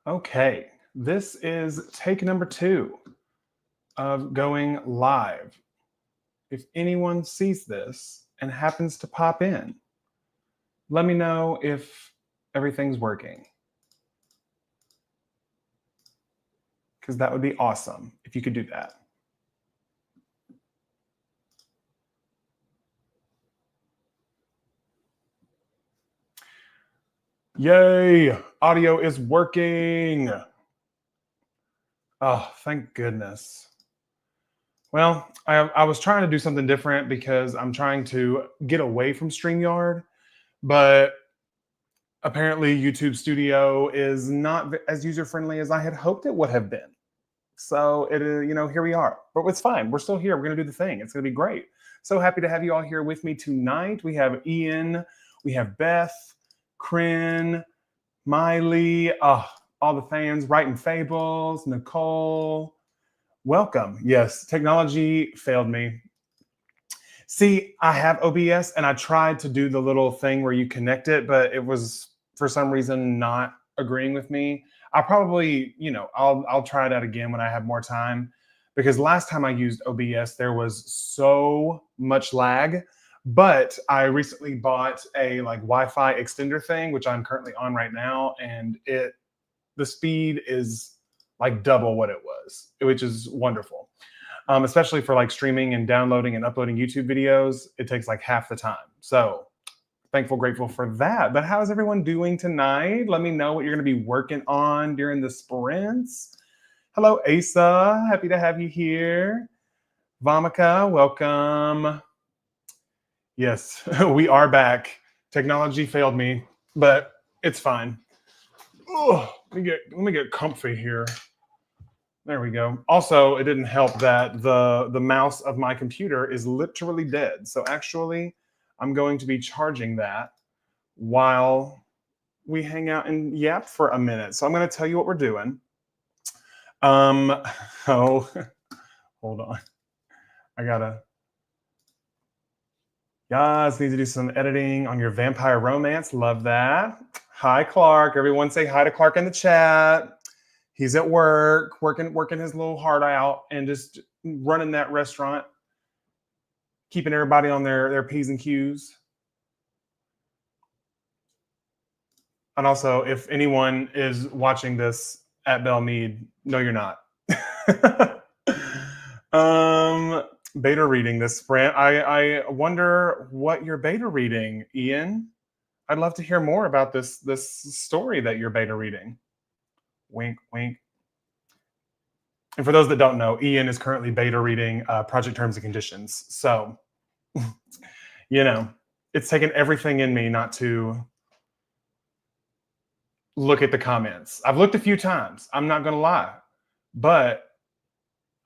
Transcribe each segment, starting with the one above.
Okay, this is take number 2 of going live. If anyone sees this and happens to pop in, let me know if everything's working, because that would be awesome if you could do that. Yay! Audio is working. Oh, thank goodness. Well, I was trying to do something different because I'm trying to get away from StreamYard, but apparently YouTube Studio is not as user friendly as I had hoped it would have been. So it is, here we are. But it's fine. We're still here. We're going to do the thing. It's going to be great. So happy to have you all here with me tonight. We have Ian, we have Beth, Kryn, Miley, all the fans writing fables, Nicole. Welcome. Yes, technology failed me. See, I have OBS and I tried to do the little thing where you connect it, but it was for some reason not agreeing with me. I'll probably, I'll try that again when I have more time, because last time I used OBS there was so much lag. But I recently bought a Wi-Fi extender thing, which I'm currently on right now, and the speed is like double what it was, which is wonderful. Especially for streaming and downloading and uploading YouTube videos, it takes like half the time. So thankful, grateful for that. But how's everyone doing tonight? Let me know what you're going to be working on during the sprints. Hello, Asa. Happy to have you here. Vamika, welcome. Yes, we are back. Technology failed me, but it's fine. Oh, let me get comfy here. There we go. Also, it didn't help that the mouse of my computer is literally dead. So actually, I'm going to be charging that while we hang out and yap for a minute. So I'm going to tell you what we're doing. Hold on. Yes, need to do some editing on your vampire romance. Love that. Hi, Clark. Everyone say hi to Clark in the chat. He's at work, working his little heart out and just running that restaurant, keeping everybody on their P's and Q's. And also, if anyone is watching this at Belle Meade, no, you're not. Beta reading this sprint. I wonder what you're beta reading, Ian. I'd love to hear more about this story that you're beta reading. Wink, wink. And for those that don't know, Ian is currently beta reading Project Terms and Conditions. So, it's taken everything in me not to look at the comments. I've looked a few times. I'm not going to lie. But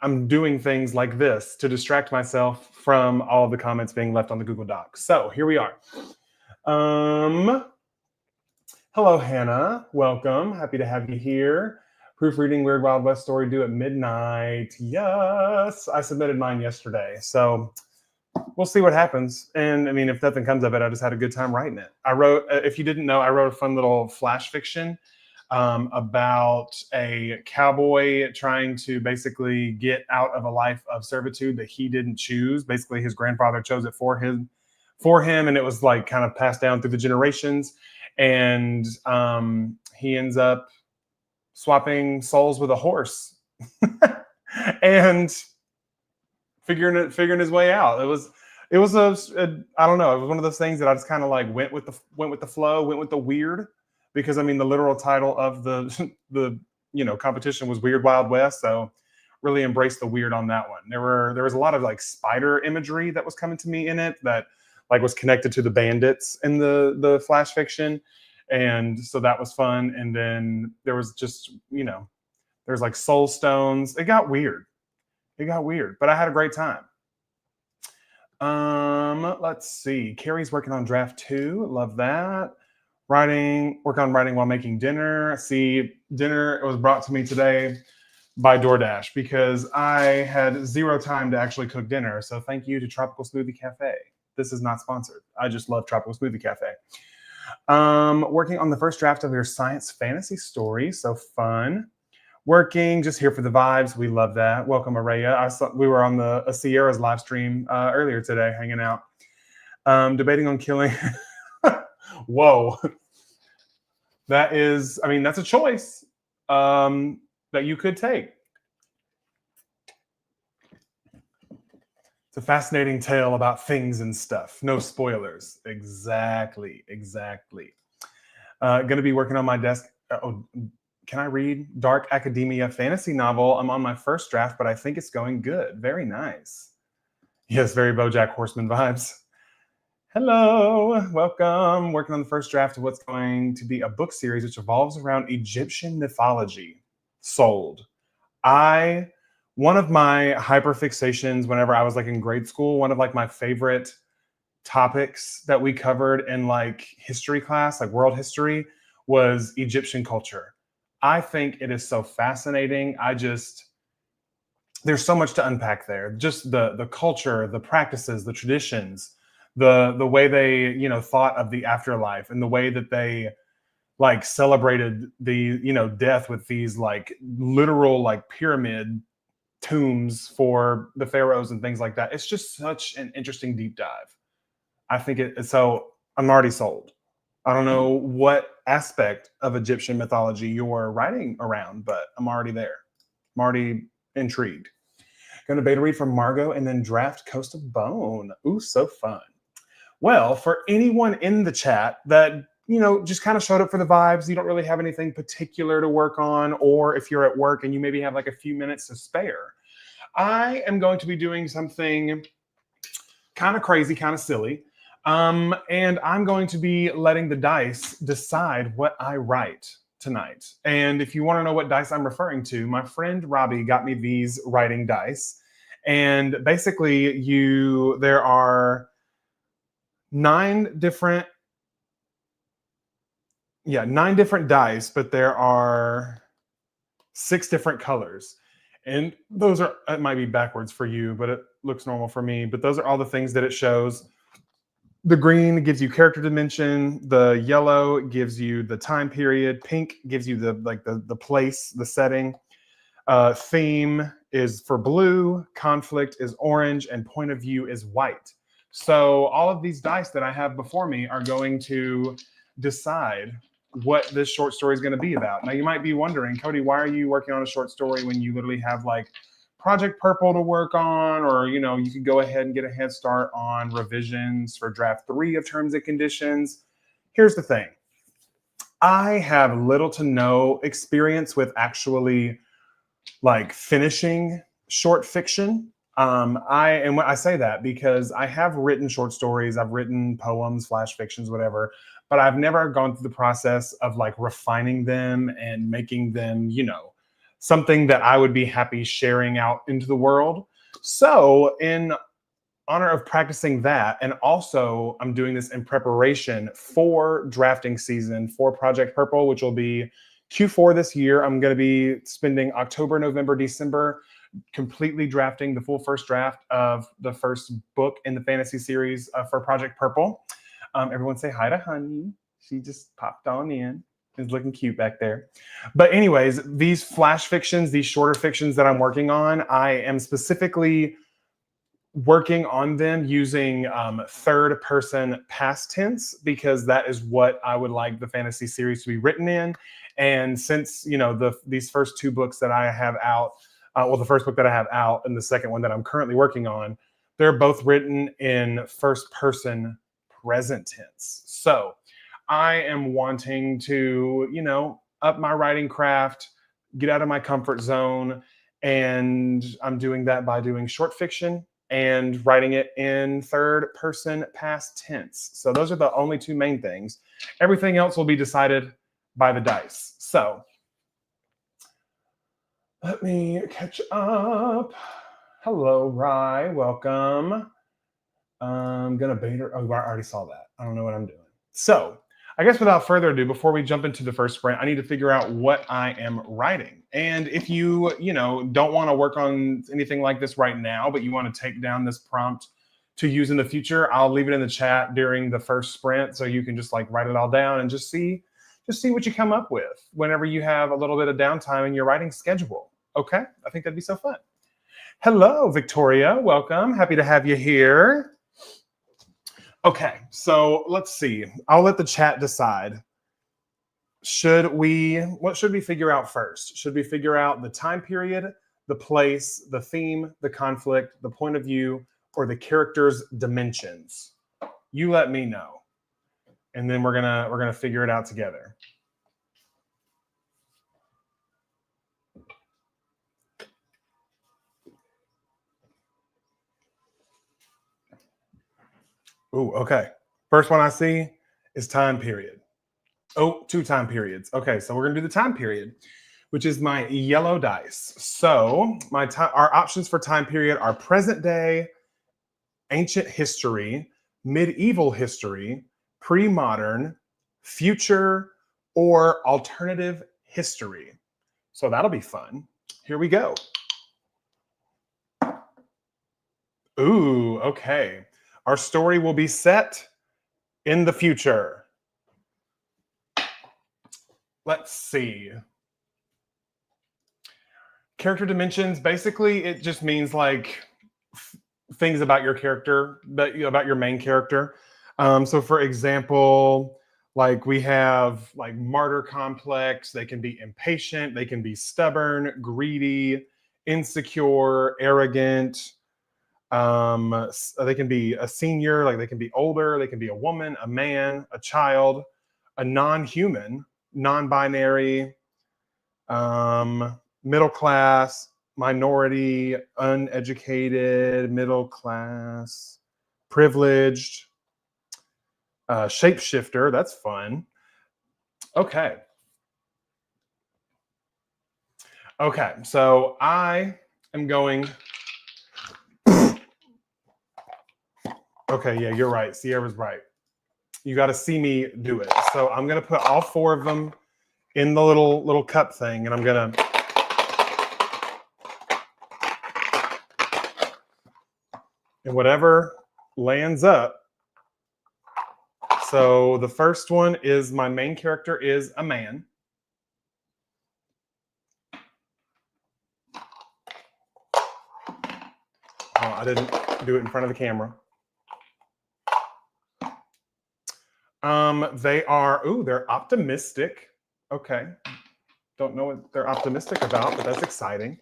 I'm doing things like this to distract myself from all of the comments being left on the Google Docs. So here we are. Hello, Hannah. Welcome. Happy to have you here. Proofreading Weird Wild West story due at midnight. Yes, I submitted mine yesterday. So we'll see what happens. And I mean, if nothing comes of it, I just had a good time writing it. I wrote, if you didn't know, I wrote a fun little flash fiction about a cowboy trying to basically get out of a life of servitude that he didn't choose. Basically, his grandfather chose it for him, and it was like kind of passed down through the generations. And he ends up swapping souls with a horse and figuring his way out. It was a I don't know. It was one of those things that I just kind of like went with the flow, went with the weird, because I mean the literal title of the competition was Weird Wild West, so really embraced the weird on that one. There was a lot of like spider imagery that was coming to me in it that like was connected to the bandits in the flash fiction, and so that was fun. And then there was just there's like soul stones. It got weird, but I had a great time. Let's see. Carrie's working on draft 2. Love that. Work on writing while making dinner. See, dinner was brought to me today by DoorDash because I had zero time to actually cook dinner. So thank you to Tropical Smoothie Cafe. This is not sponsored. I just love Tropical Smoothie Cafe. Working on the first draft of your science fantasy story. So fun. Working, just here for the vibes. We love that. Welcome, Araya. We were on the Sierra's live stream earlier today, hanging out. Debating on killing. Whoa. That is, I mean, that's a choice that you could take. It's a fascinating tale about things and stuff. No spoilers. Exactly. Going to be working on my desk. Can I read? Dark academia fantasy novel. I'm on my first draft, but I think it's going good. Very nice. Yes, very BoJack Horseman vibes. Hello, welcome. Working on the first draft of what's going to be a book series which evolves around Egyptian mythology. Sold. One of my hyperfixations whenever I was like in grade school, one of like my favorite topics that we covered in like history class, like world history, was Egyptian culture. I think it is so fascinating. There's so much to unpack there. Just the culture, the practices, the traditions, the way they, you know, thought of the afterlife, and the way that they like celebrated the, you know, death with these like literal like pyramid tombs for the pharaohs and things like that. It's just such an interesting deep dive. I think so I'm already sold. I don't know what aspect of Egyptian mythology you're writing around, but I'm already there. I'm already intrigued. Going to beta read from Margot and then draft Coast of Bone. Ooh, so fun. Well, for anyone in the chat that, you know, just kind of showed up for the vibes, you don't really have anything particular to work on, or if you're at work and you maybe have like a few minutes to spare, I am going to be doing something kind of crazy, kind of silly. And I'm going to be letting the dice decide what I write tonight. And if you want to know what dice I'm referring to, my friend Robbie got me these writing dice. And basically, there are 9 different dice, but there are 6 different colors. And those are, it might be backwards for you, but it looks normal for me. But those are all the things that it shows. The green gives you character dimension. The yellow gives you the time period. Pink gives you the place, the setting. Theme is for blue. Conflict is orange, and point of view is white. So all of these dice that I have before me are going to decide what this short story is going to be about. Now you might be wondering, Cody, why are you working on a short story when you literally have like Project Purple to work on, or, you know, you could go ahead and get a head start on revisions for draft 3 of terms and conditions. Here's the thing. I have little to no experience with actually like finishing short fiction. When I say that because I have written short stories, I've written poems, flash fictions, whatever, but I've never gone through the process of like refining them and making them, you know, something that I would be happy sharing out into the world. So in honor of practicing that, and also I'm doing this in preparation for drafting season for Project Purple, which will be Q4 this year. I'm going to be spending October, November, December completely drafting the full first draft of the first book in the fantasy series for Project Purple. Everyone say hi to Honey. She just popped on in. Is looking cute back there. But anyways, these flash fictions, these shorter fictions that I'm working on, I am specifically working on them using third person past tense, because that is what I would like the fantasy series to be written in. And since, you know, these first 2 books that I have out, the first book that I have out and the second one that I'm currently working on, they're both written in first person present tense. So I am wanting to, you know, up my writing craft, get out of my comfort zone. And I'm doing that by doing short fiction and writing it in third person past tense. So those are the only 2 main things. Everything else will be decided by the dice. So let me catch up. Hello, Rye. Welcome. I'm going to beta. Oh, I already saw that. I don't know what I'm doing. So I guess without further ado, before we jump into the first sprint, I need to figure out what I am writing. And if you know, don't want to work on anything like this right now, but you want to take down this prompt to use in the future, I'll leave it in the chat during the first sprint so you can just like write it all down and just see what you come up with whenever you have a little bit of downtime in your writing schedule. Okay? I think that'd be so fun. Hello, Victoria. Welcome. Happy to have you here. Okay, so let's see. I'll let the chat decide. What should we figure out first? Should we figure out the time period, the place, the theme, the conflict, the point of view, or the character's dimensions? You let me know. And then we're gonna figure it out together. Ooh, okay. First one I see is time period. Oh, 2 time periods. Okay, so we're gonna do the time period, which is my yellow dice. So our options for time period are present day, ancient history, medieval history, pre-modern, future, or alternative history. So that'll be fun. Here we go. Ooh, okay. Our story will be set in the future. Let's see. Character dimensions, basically, it just means like things about your character, about your main character. So for example, like we have like martyr complex, they can be impatient, they can be stubborn, greedy, insecure, arrogant. They can be a senior, like they can be older, they can be a woman, a man, a child, a non-human, non-binary, middle class, minority, uneducated, middle class, privileged, shapeshifter. That's fun. Okay. Okay, so I am going. Okay, yeah, you're right. Sierra's right. You got to see me do it. So I'm going to put all 4 of them in the little cup thing, and I'm going to. And whatever lands up. So the first one is my main character is a man. Oh, I didn't do it in front of the camera. They're optimistic. Okay. Don't know what they're optimistic about, but that's exciting.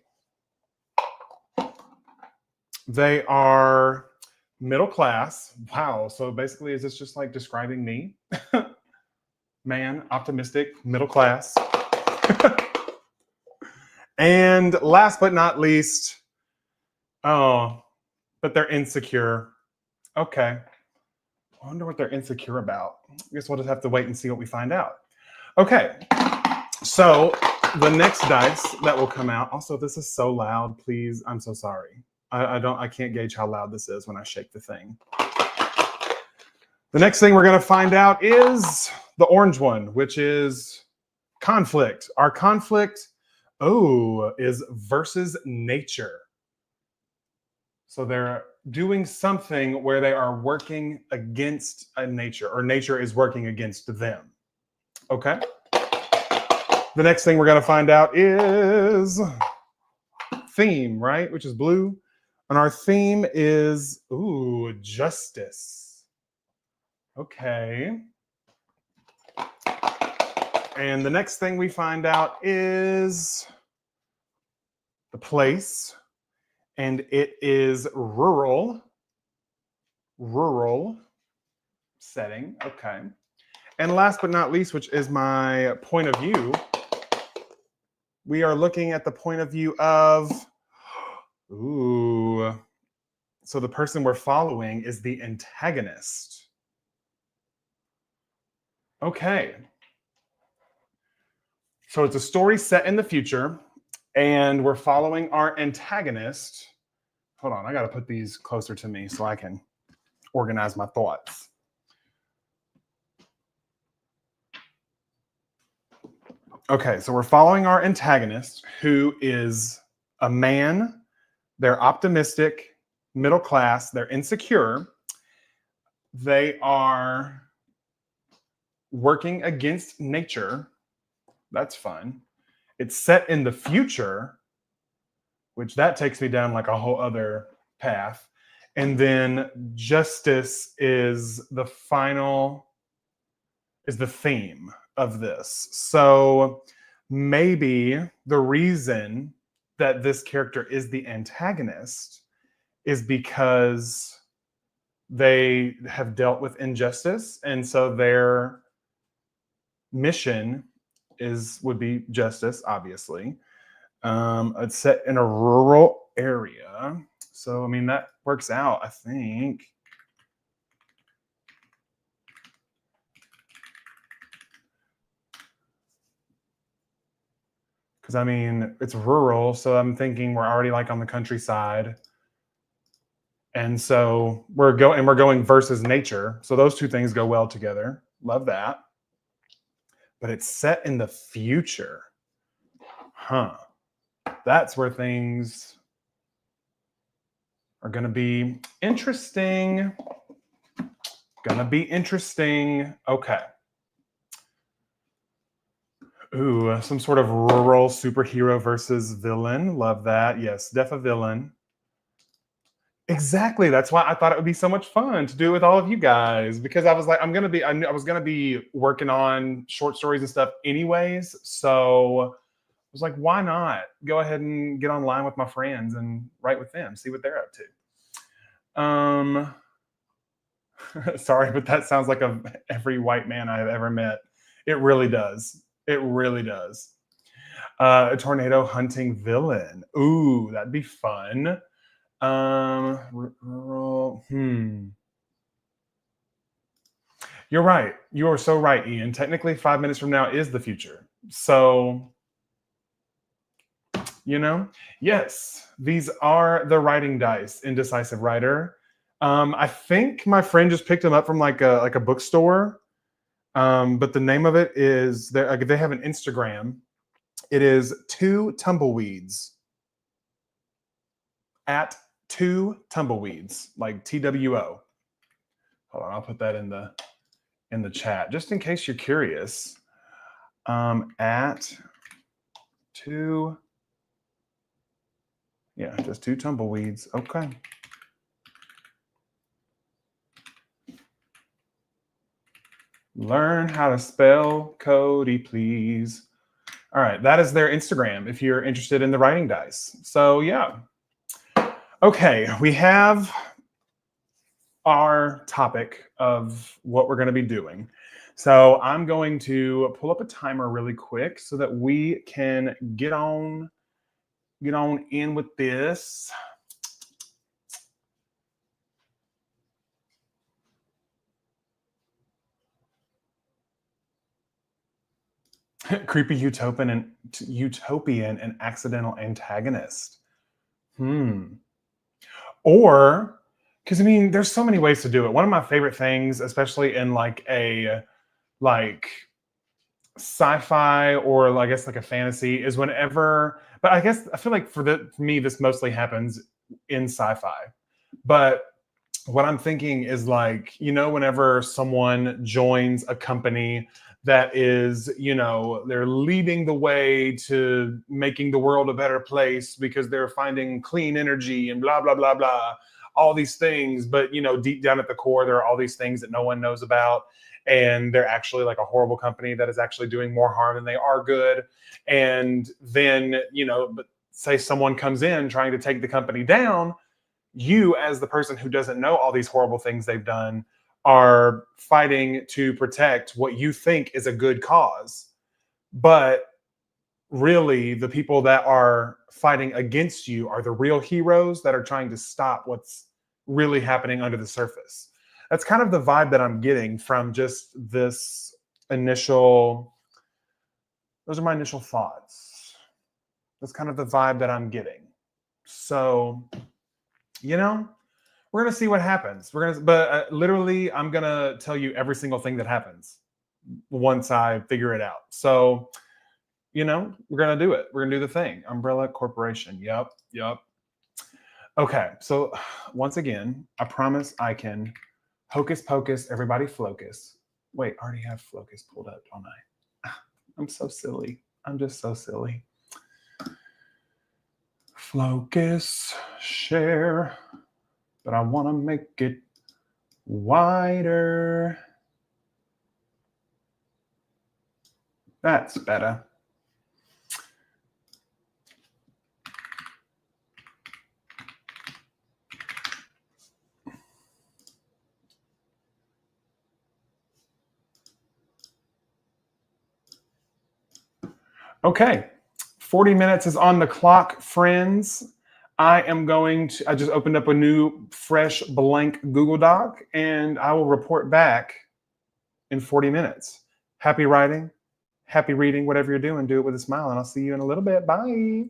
They are middle class. Wow. So basically, is this just like describing me? Man, optimistic, middle class. And last but not least, but they're insecure. Okay. I wonder what they're insecure about. I guess we'll just have to wait and see what we find out. Okay. So the next dice that will come out. Also, this is so loud. Please, I'm so sorry. I can't gauge how loud this is when I shake the thing. The next thing we're going to find out is the orange one, which is conflict. Our conflict, is versus nature. So they're doing something where they are working against nature, or nature is working against them. Okay. The next thing we're going to find out is theme, right? Which is blue. And our theme is, justice. Okay. And the next thing we find out is the place. And it is rural setting. Okay. And last but not least, which is my point of view, we are looking at the point of view of, so the person we're following is the antagonist. Okay. So it's a story set in the future, and we're following our antagonist. Hold on, I got to put these closer to me so I can organize my thoughts. Okay, so we're following our antagonist, who is a man. They're optimistic, middle class. They're insecure. They are working against nature. That's fun. It's set in the future, which that takes me down like a whole other path. And then justice is the theme of this. So maybe the reason that this character is the antagonist is because they have dealt with injustice, and so their mission would be justice, obviously. It's set in a rural area, so I mean that works out, I think. Because I mean it's rural, so I'm thinking we're already like on the countryside, and so we're going versus nature, so those two things go well together. Love that. But it's set in the future, huh? That's where things are going to be interesting. Okay. Ooh, some sort of rural superhero versus villain. Love that. Yes, def a villain. Exactly. That's why I thought it would be so much fun to do with all of you guys, because I was like, I was gonna be working on short stories and stuff anyways. So I was like, why not go ahead and get online with my friends and write with them, see what they're up to. Sorry, but that sounds like every white man I have ever met. It really does. It really does. A tornado hunting villain. Ooh, that'd be fun. Rural. You're right. You are so right, Ian. Technically, 5 minutes from now is the future. So, yes, these are the writing dice, Indecisive Writer. I think my friend just picked them up from like a bookstore. But the name of it is they have an Instagram. It is Two Tumbleweeds. At Two Tumbleweeds, like TWO. Hold on, I'll put that in the chat just in case you're curious. At two, yeah, just Two Tumbleweeds. Okay. Learn how to spell Cody, please. All right, that is their Instagram if you're interested in the writing dice. So yeah. Okay, we have our topic of what we're going to be doing. So I'm going to pull up a timer really quick so that we can get on in with this. Creepy utopian and accidental antagonist. Or, because I mean, there's so many ways to do it. One of my favorite things, especially in like a sci-fi or I guess like a fantasy, is whenever. But I guess I feel like for me, this mostly happens in sci-fi. But what I'm thinking is like, whenever someone joins a company that is, they're leading the way to making the world a better place because they're finding clean energy and blah, blah, blah, blah, all these things. But, deep down at the core, there are all these things that no one knows about. And they're actually like a horrible company that is actually doing more harm than they are good. And then, but say someone comes in trying to take the company down, you as the person who doesn't know all these horrible things they've done are fighting to protect what you think is a good cause. But really, the people that are fighting against you are the real heroes that are trying to stop what's really happening under the surface. That's kind of the vibe that I'm getting from just this those are my initial thoughts. That's kind of the vibe that I'm getting. So, we're going to see what happens. But literally, I'm going to tell you every single thing that happens once I figure it out. So, we're going to do it. We're going to do the thing. Umbrella Corporation. Yep. Okay, so once again, I promise I can hocus pocus, everybody flocus. Wait, I already have flocus pulled up, don't I? I'm so silly. I'm just so silly. Flocus, share, but I want to make it wider. That's better. Okay, 40 minutes is on the clock, friends. I just opened up a new, fresh, blank Google Doc, and I will report back in 40 minutes. Happy writing, happy reading, whatever you're doing, do it with a smile, and I'll see you in a little bit. Bye.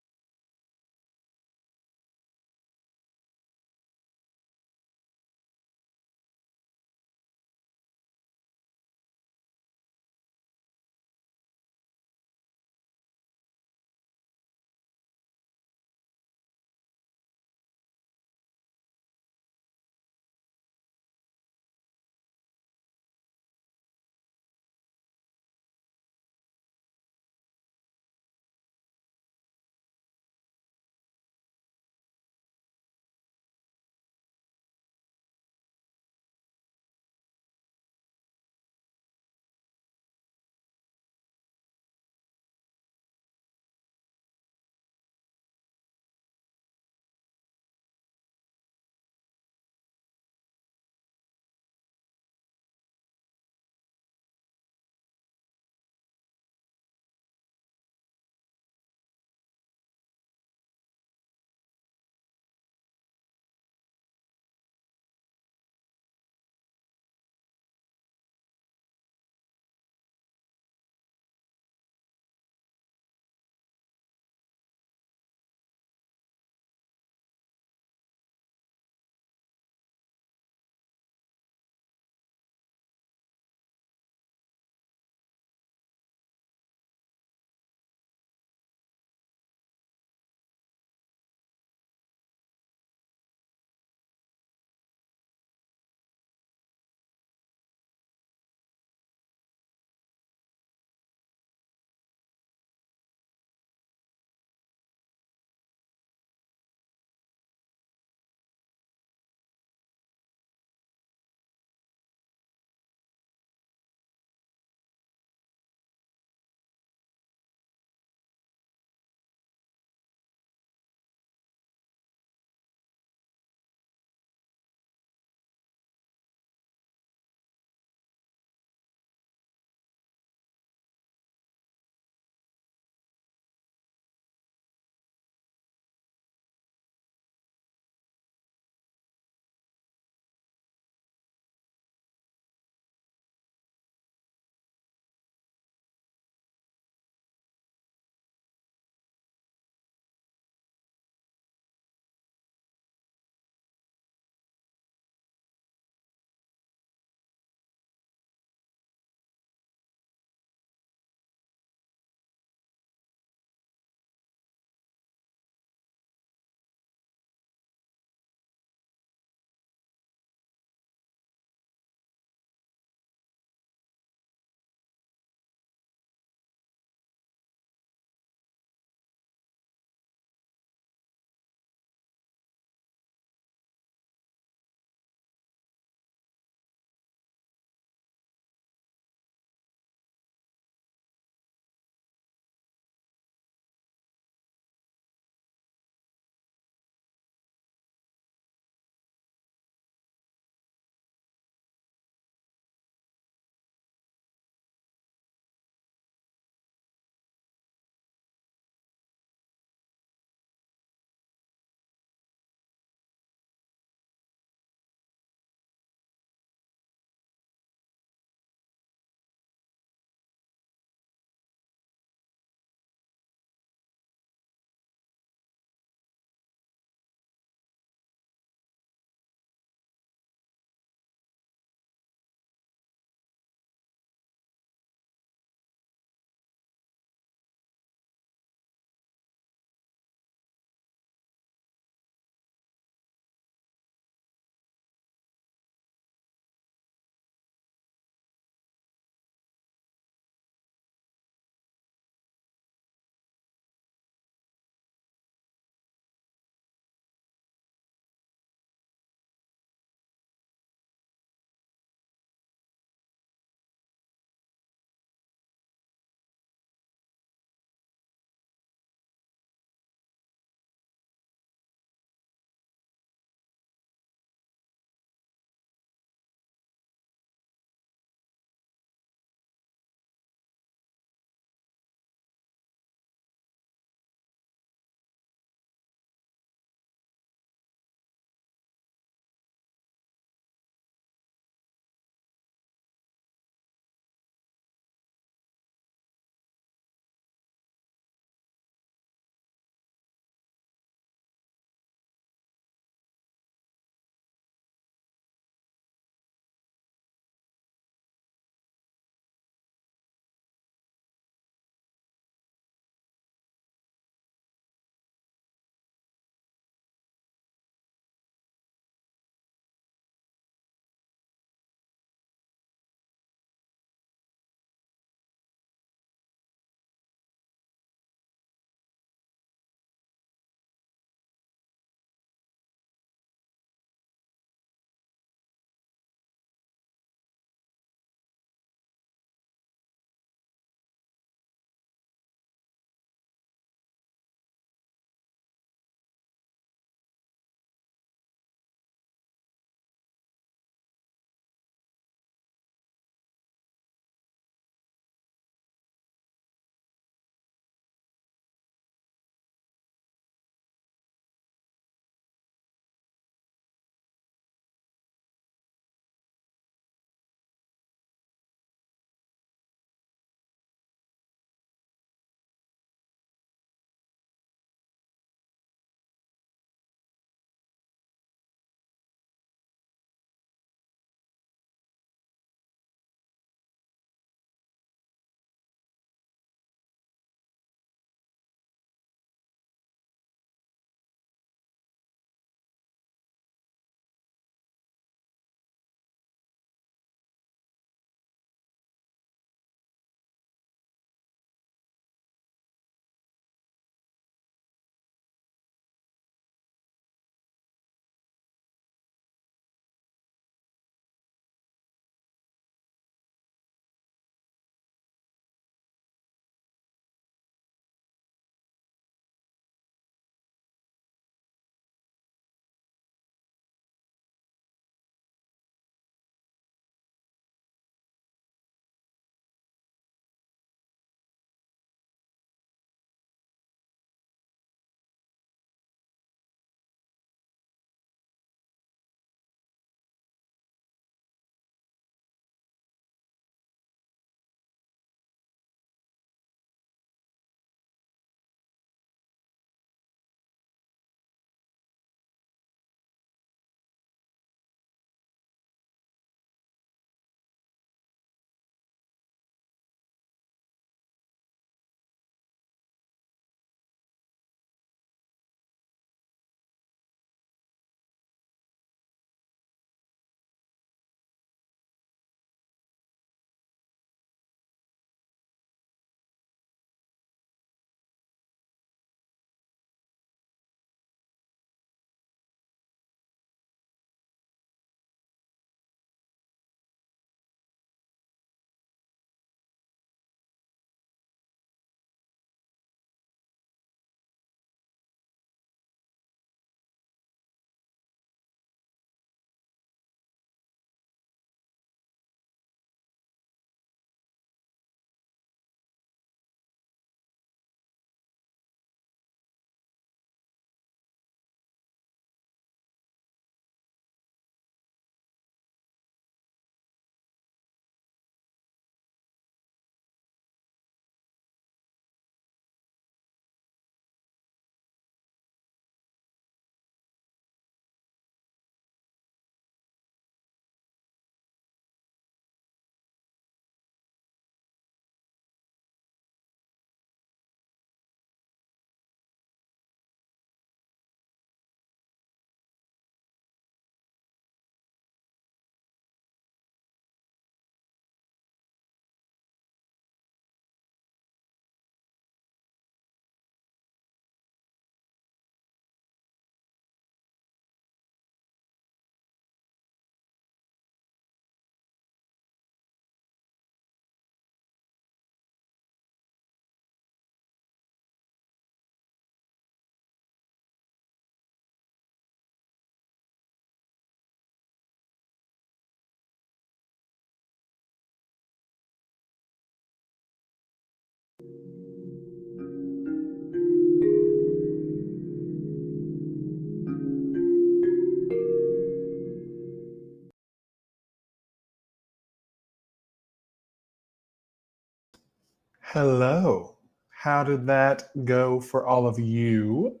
Hello. How did that go for all of you?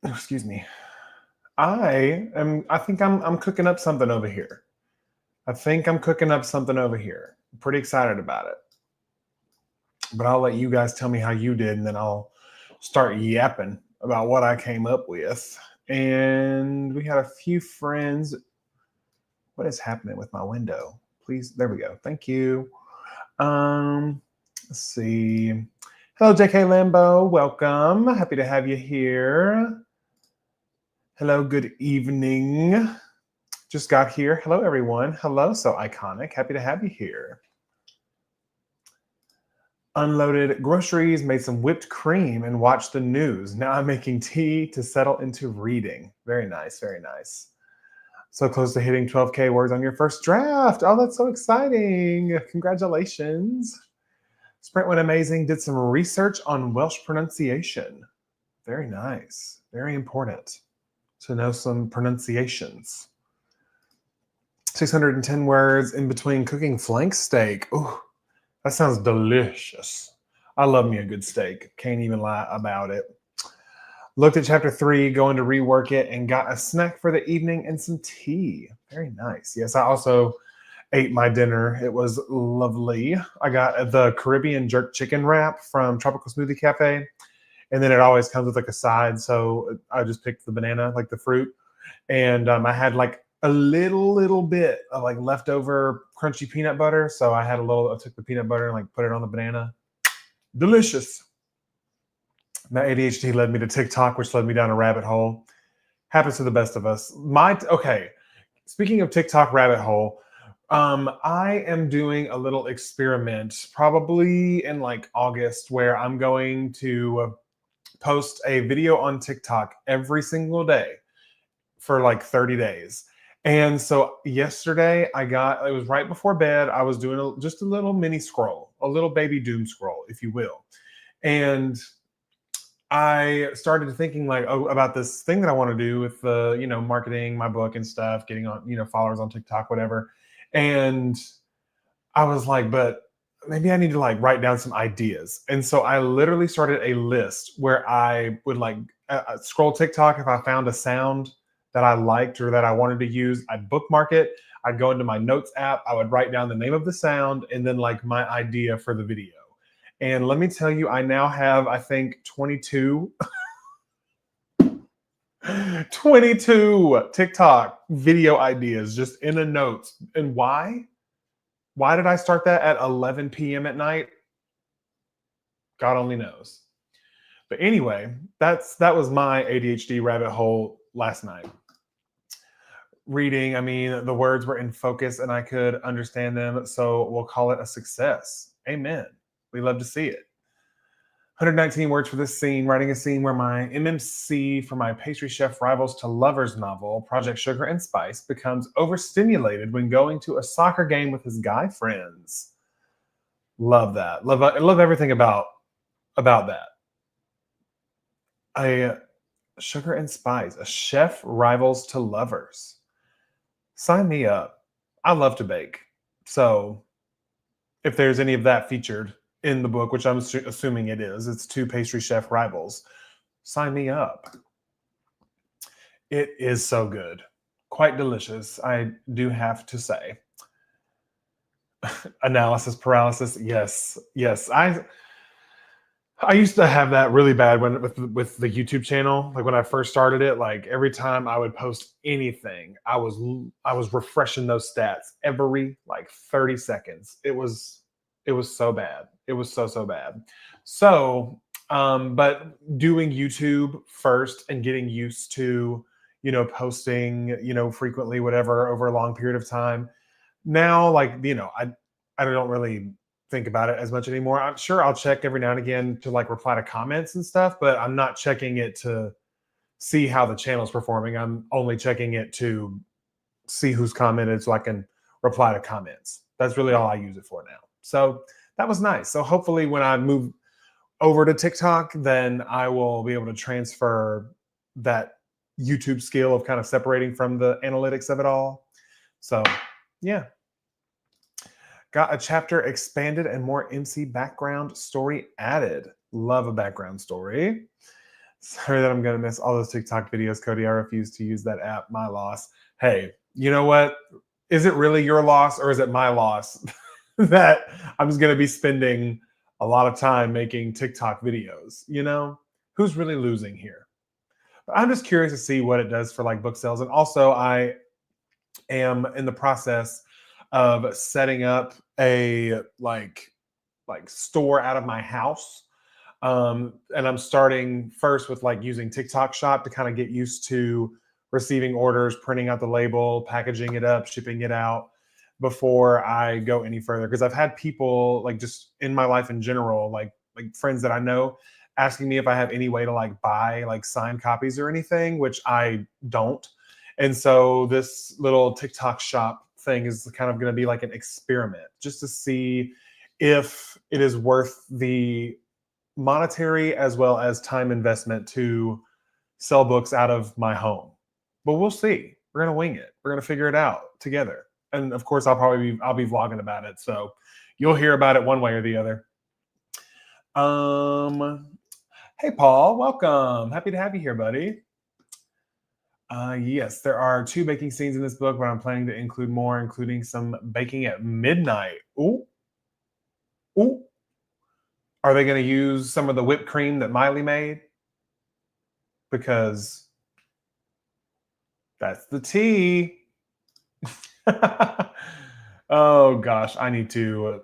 Excuse me. I think I'm cooking up something over here. I think I'm cooking up something over here. I'm pretty excited about it. But I'll let you guys tell me how you did, and then I'll start yapping about what I came up with. And we had a few friends. What is happening with my window? Please, there we go. Thank you. Let's see. Hello, JK Lambo. Welcome. Happy to have you here. Hello, good evening. Just got here. Hello, everyone. Hello, so iconic. Happy to have you here. Unloaded groceries, made some whipped cream, and watched the news. Now I'm making tea to settle into reading. Very nice, very nice. So close to hitting 12K words on your first draft. Oh, that's so exciting. Congratulations. Sprint went amazing. Did some research on Welsh pronunciation. Very nice. Very important to know some pronunciations. 610 words in between cooking flank steak. Ooh, that sounds delicious. I love me a good steak. Can't even lie about it. Looked at chapter 3, going to rework it, and got a snack for the evening and some tea. Very nice. Yes, I also ate my dinner. It was lovely. I got the Caribbean jerk chicken wrap from Tropical Smoothie Cafe. And then it always comes with like a side. So I just picked the banana, like the fruit. And I had like a little bit of like leftover crunchy peanut butter. So I took the peanut butter and like put it on the banana. Delicious. My ADHD led me to TikTok, which led me down a rabbit hole. Happens to the best of us. Okay. Speaking of TikTok rabbit hole, I am doing a little experiment probably in like August where I'm going to post a video on TikTok every single day for like 30 days. And so yesterday it was right before bed. I was doing just a little mini scroll, a little baby doom scroll, if you will. And I started thinking like, about this thing that I want to do with marketing my book and stuff, getting on, followers on TikTok, whatever. And I was like, but maybe I need to like write down some ideas. And so I literally started a list where I would like scroll TikTok. If I found a sound that I liked or that I wanted to use, I'd bookmark it. I'd go into my notes app. I would write down the name of the sound and then like my idea for the video. And let me tell you, I now have, I think, 22 TikTok video ideas just in a notes. And why? Why did I start that at 11 p.m. at night? God only knows. But anyway, that was my ADHD rabbit hole last night. Reading, I mean, the words were in focus and I could understand them. So we'll call it a success. Amen. We love to see it. 119 words for this scene, writing a scene where my MMC for my pastry chef rivals to lovers novel, Project Sugar and Spice, becomes overstimulated when going to a soccer game with his guy friends. Love that. I love everything about that. A Sugar and Spice, a chef rivals to lovers. Sign me up. I love to bake. So if there's any of that featured in the book, which I'm assuming it is, it's 2 pastry chef rivals. Sign me up. It is so good. Quite delicious, I do have to say. Analysis paralysis. Yes. I used to have that really bad with the YouTube channel. Like when I first started it, like every time I would post anything, I was refreshing those stats every like 30 seconds. It was so bad. It was so bad. So, but doing YouTube first and getting used to, posting, frequently, whatever, over a long period of time. Now, like, I don't really think about it as much anymore. I'm sure I'll check every now and again to like reply to comments and stuff, but I'm not checking it to see how the channel's performing. I'm only checking it to see who's commented so I can reply to comments. That's really all I use it for now. So that was nice. So hopefully when I move over to TikTok, then I will be able to transfer that YouTube skill of kind of separating from the analytics of it all. So yeah. Got a chapter expanded and more MC background story added. Love a background story. Sorry that I'm going to miss all those TikTok videos, Cody. I refuse to use that app. My loss. Hey, you know what? Is it really your loss or is it my loss that I'm just going to be spending a lot of time making TikTok videos? You know, who's really losing here? But I'm just curious to see what it does for like book sales. And also, I am in the process of setting up a like store out of my house. And I'm starting first with like using TikTok Shop to kind of get used to receiving orders, printing out the label, packaging it up, shipping it out before I go any further. Because I've had people like just in my life in general, like friends that I know, asking me if I have any way to like buy like signed copies or anything, which I don't. And so this little TikTok Shop thing is kind of going to be like an experiment just to see if it is worth the monetary as well as time investment to sell books out of my home. But we'll see. We're gonna wing it. We're gonna figure it out together. And of course, I'll be vlogging about it. So you'll hear about it one way or the other. Hey Paul, welcome. Happy to have you here, buddy. Yes, there are 2 baking scenes in this book, but I'm planning to include more, including some baking at midnight. Ooh, ooh. Are they going to use some of the whipped cream that Miley made? Because that's the tea. Oh gosh, I need to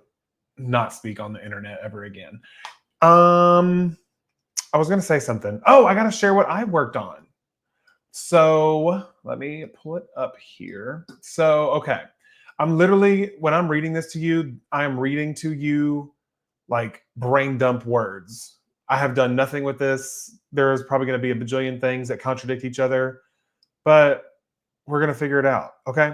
not speak on the internet ever again. I was going to say something. Oh, I got to share what I worked on. So let me pull it up here. So, okay. I'm literally, when I'm reading this to you, I'm reading to you like brain dump words. I have done nothing with this. There's probably going to be a bajillion things that contradict each other, but we're going to figure it out. Okay.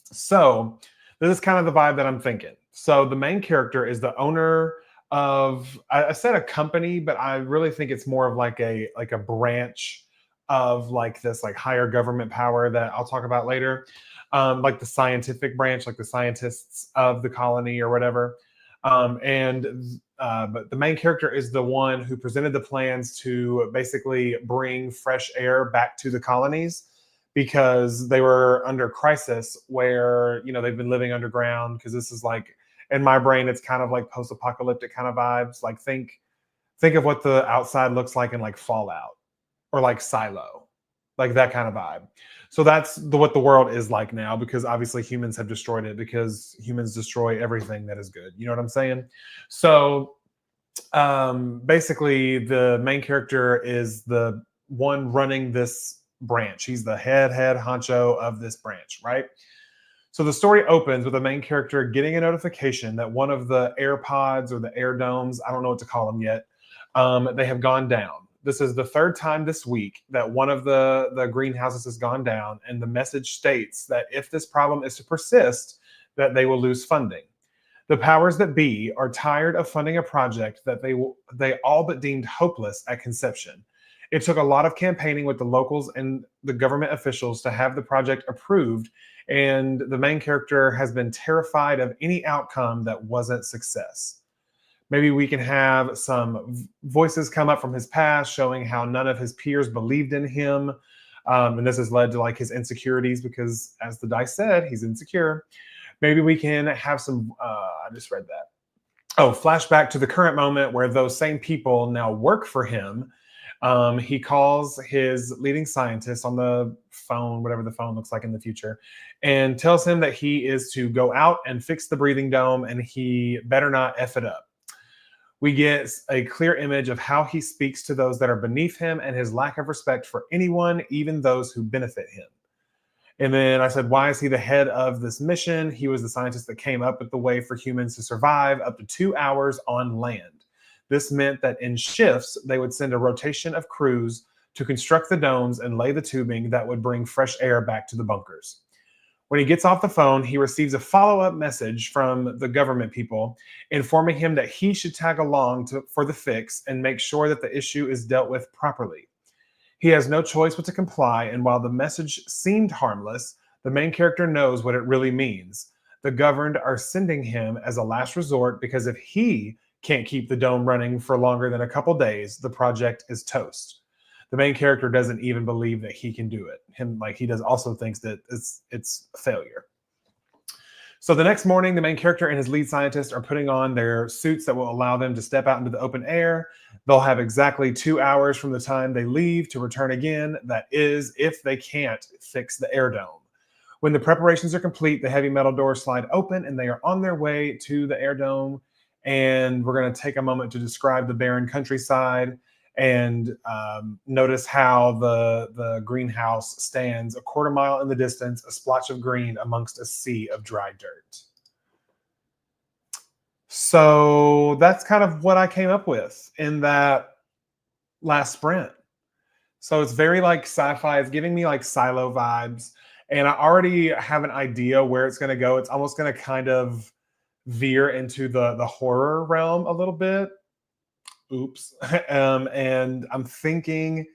So this is kind of the vibe that I'm thinking. So the main character is the owner of, I said a company, but I really think it's more of like a branch of like this like higher government power that I'll talk about later. Like the scientific branch, like the scientists of the colony or whatever. But the main character is the one who presented the plans to basically bring fresh air back to the colonies because they were under crisis where, you know, they've been living underground. Because this is like, in my brain, it's kind of like post-apocalyptic kind of vibes. Like think of what the outside looks like in like Fallout or like Silo, like that kind of vibe. So that's what the world is like now, because obviously humans have destroyed it, because humans destroy everything that is good. You know what I'm saying? So basically, the main character is the one running this branch. He's the head honcho of this branch, right? So the story opens with the main character getting a notification that one of the AirPods or the air domes, I don't know what to call them yet, they have gone down. This is the 3rd time this week that one of the greenhouses has gone down, and the message states that if this problem is to persist, that they will lose funding. The powers that be are tired of funding a project that they all but deemed hopeless at conception. It took a lot of campaigning with the locals and the government officials to have the project approved, and the main character has been terrified of any outcome that wasn't success. Maybe we can have some voices come up from his past showing how none of his peers believed in him. And this has led to like his insecurities because, as the dice said, he's insecure. Maybe we can have some, I just read that. Oh, flashback to the current moment where those same people now work for him. He calls his leading scientist on the phone, whatever the phone looks like in the future, and tells him that he is to go out and fix the breathing dome, and he better not F it up. We get a clear image of how he speaks to those that are beneath him and his lack of respect for anyone, even those who benefit him. And then I said, why is he the head of this mission? He was the scientist that came up with the way for humans to survive up to 2 hours on land. This meant that in shifts, they would send a rotation of crews to construct the domes and lay the tubing that would bring fresh air back to the bunkers. When he gets off the phone, he receives a follow-up message from the government people informing him that he should tag along for the fix and make sure that the issue is dealt with properly. He has no choice but to comply, and while the message seemed harmless, the main character knows what it really means. The governed are sending him as a last resort because if he can't keep the dome running for longer than a couple days, the project is toast. The main character doesn't even believe that he can do it. Him, like, he does also thinks that it's a failure. So the next morning, the main character and his lead scientist are putting on their suits that will allow them to step out into the open air. They'll have exactly 2 hours from the time they leave to return again. That is, if they can't fix the air dome. When the preparations are complete, the heavy metal doors slide open and they are on their way to the air dome. And we're going to take a moment to describe the barren countryside and notice how the greenhouse stands a quarter mile in the distance, a splotch of green amongst a sea of dry dirt. So that's kind of what I came up with in that last sprint. So it's very like sci-fi. It's giving me like Silo vibes. And I already have an idea where it's going to go. It's almost going to kind of veer into the horror realm a little bit. Oops. And I'm thinking,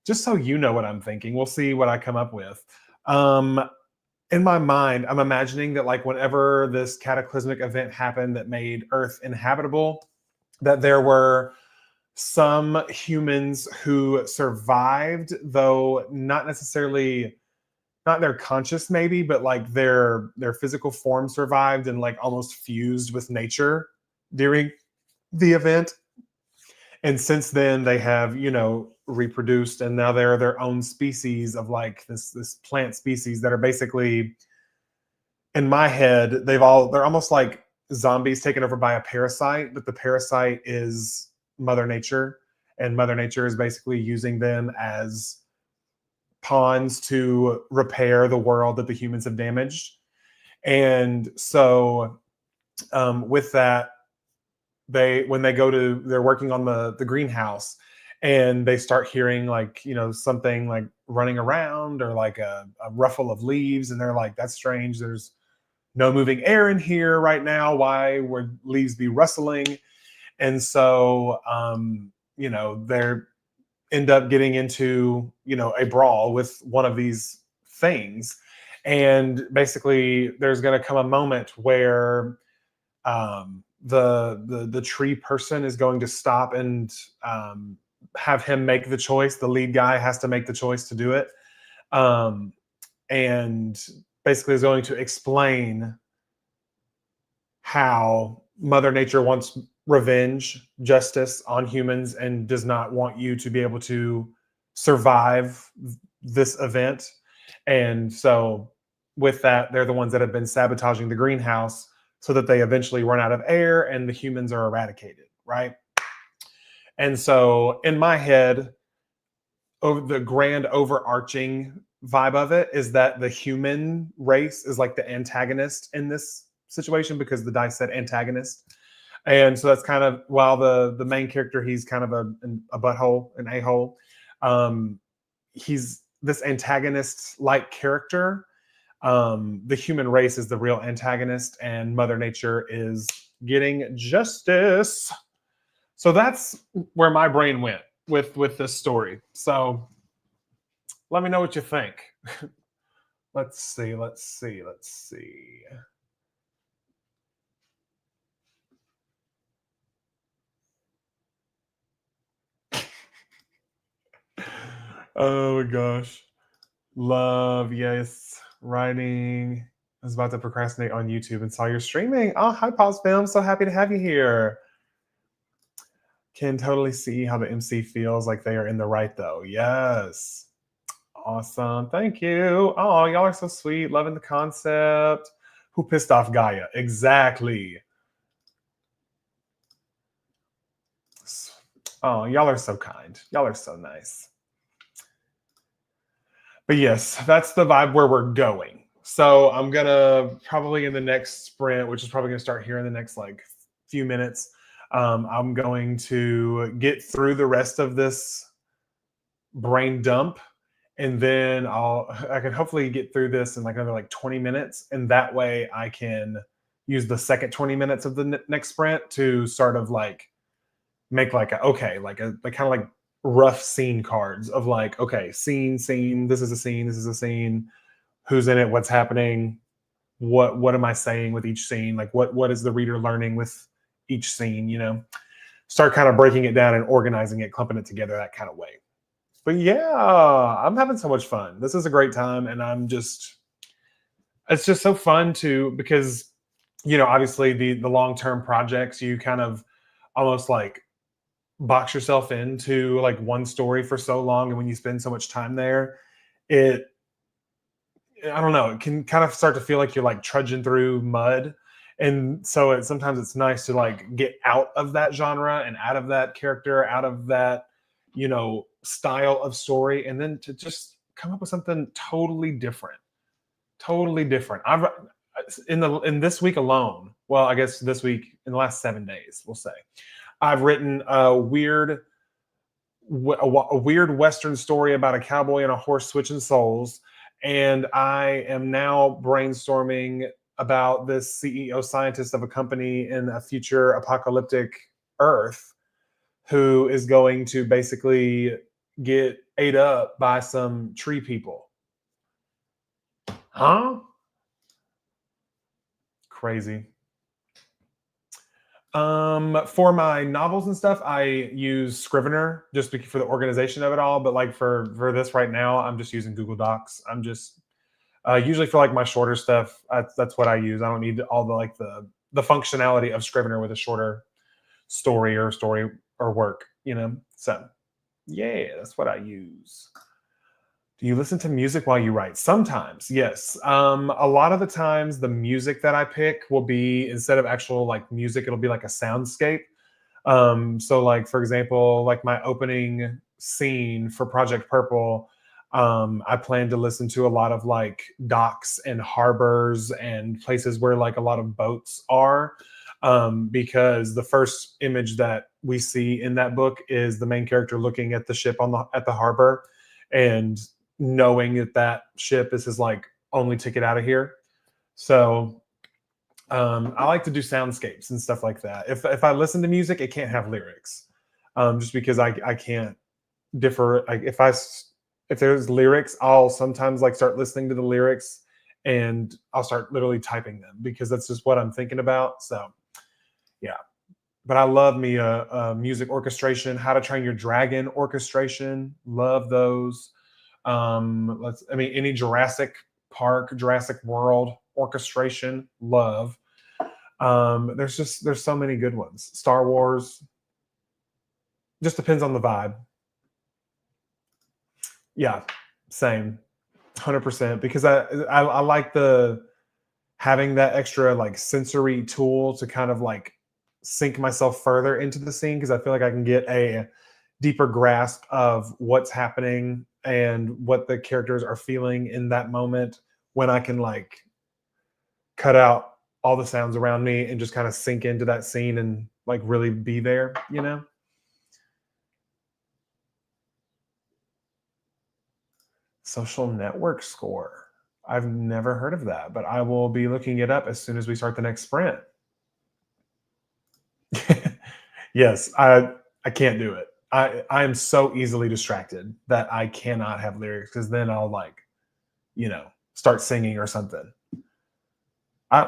just so you know what I'm thinking, we'll see what I come up with. In my mind, I'm imagining that like whenever this cataclysmic event happened that made Earth inhabitable, that there were some humans who survived, though not necessarily, not their conscious maybe, but like their physical form survived and like almost fused with nature during the event. And since then they have, you know, reproduced, and now they're their own species of like this plant species that are basically, in my head, they're almost like zombies taken over by a parasite, but the parasite is Mother Nature, and Mother Nature is basically using them as pawns to repair the world that the humans have damaged. And so with that, when they go to, they're working on the greenhouse, and they start hearing like, you know, something like running around or like a ruffle of leaves, and they're like, that's strange, there's no moving air in here right now, why would leaves be rustling? And so you know, they're end up getting into, you know, a brawl with one of these things. And basically there's going to come a moment where the tree person is going to stop and have him make the choice. The lead guy has to make the choice to do it, and basically is going to explain how Mother Nature wants revenge, justice on humans, and does not want you to be able to survive this event. And so with that, they're the ones that have been sabotaging the greenhouse so that they eventually run out of air and the humans are eradicated, right? And so in my head, over the grand overarching vibe of it is that the human race is like the antagonist in this situation, because the dice said antagonist. And so that's kind of, while the main character, he's kind of a butthole, an a-hole. He's this antagonist-like character. The human race is the real antagonist, and Mother Nature is getting justice. So that's where my brain went with this story. So let me know what you think. Let's see. Oh my gosh. Love, yes. Writing. I was about to procrastinate on YouTube and saw you're streaming. Oh, hi, Pause Film. So happy to have you here. Can totally see how the MC feels like they are in the right, though. Yes. Awesome. Thank you. Oh, y'all are so sweet. Loving the concept. Who pissed off Gaia? Exactly. Oh, y'all are so kind. Y'all are so nice. But yes, that's the vibe where we're going. So I'm gonna probably in the next sprint, which is probably gonna start here in the next like few minutes, I'm going to get through the rest of this brain dump, and then I can hopefully get through this in like another like 20 minutes, and that way I can use the second 20 minutes of the next sprint to sort of like make like like kind of like rough scene cards of like, okay, scene, this is a scene, who's in it, what's happening, what am I saying with each scene? Like what is the reader learning with each scene? Start kind of breaking it down and organizing it, clumping it together that kind of way. But yeah, I'm having so much fun. This is a great time, and it's just so fun to because obviously the long term projects you kind of almost like box yourself into like one story for so long, and when you spend so much time there, it I don't know, it can kind of start to feel like you're like trudging through mud. And so sometimes it's nice to like get out of that genre and out of that character, out of that, style of story, and then to just come up with something totally different. Totally different. I've in this week alone, well, I guess this week in the last 7 days, we'll say, I've written a weird Western story about a cowboy and a horse switching souls. And I am now brainstorming about this CEO scientist of a company in a future apocalyptic Earth who is going to basically get ate up by some tree people. Huh? Crazy. For my novels and stuff, I use Scrivener just for the organization of it all. But like for this right now, I'm just using Google Docs. I'm just usually for like my shorter stuff, that's what I use. I don't need all the like the functionality of Scrivener with a shorter story or work. So yeah, that's what I use. Do you listen to music while you write? Sometimes, yes. A lot of the times, the music that I pick will be instead of actual like music, it'll be like a soundscape. So, like for example, like my opening scene for Project Purple, I plan to listen to a lot of like docks and harbors and places where like a lot of boats are. Because the first image that we see in that book is the main character looking at the ship at the harbor, and knowing that that ship is his like only ticket out of here. So I like to do soundscapes and stuff like that. If I listen to music, it can't have lyrics, just because I can't differ. Like if there's lyrics, I'll sometimes like start listening to the lyrics, and I'll start literally typing them because that's just what I'm thinking about. So yeah. But I love me a music orchestration. How to Train Your Dragon orchestration. Love those. Any Jurassic Park, Jurassic World orchestration. Love. There's so many good ones. Star Wars. Just depends on the vibe. Yeah, same. 100%. Because I like the having that extra like sensory tool to kind of like sink myself further into the scene because I feel like I can get a deeper grasp of what's happening and what the characters are feeling in that moment when I can like cut out all the sounds around me and just kind of sink into that scene and like really be there. Social network score. I've never heard of that, but I will be looking it up as soon as we start the next sprint. Yes, I can't do it. I am so easily distracted that I cannot have lyrics because then I'll like, start singing or something.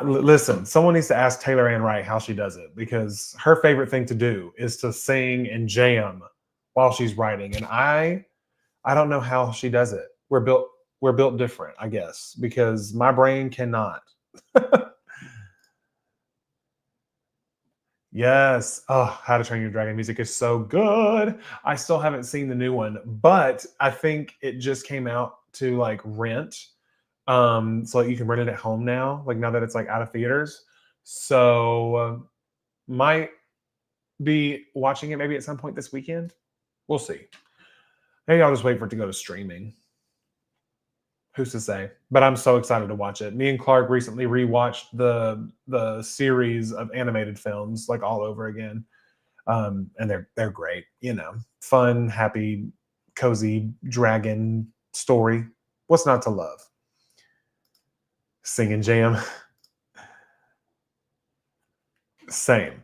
Listen, someone needs to ask Taylor Ann Wright how she does it because her favorite thing to do is to sing and jam while she's writing, and I don't know how she does it. We're built different, I guess, because my brain cannot. Yes. Oh, How to Train Your Dragon music is so good. I still haven't seen the new one, but I think it just came out to like rent. So like, you can rent it at home now, like now that it's like out of theaters. So might be watching it maybe at some point this weekend. We'll see. Maybe I'll just wait for it to go to streaming. Who's to say? But I'm so excited to watch it. Me and Clark recently rewatched the series of animated films like all over again, and they're great. Fun, happy, cozy dragon story. What's not to love? Sing and jam. Same.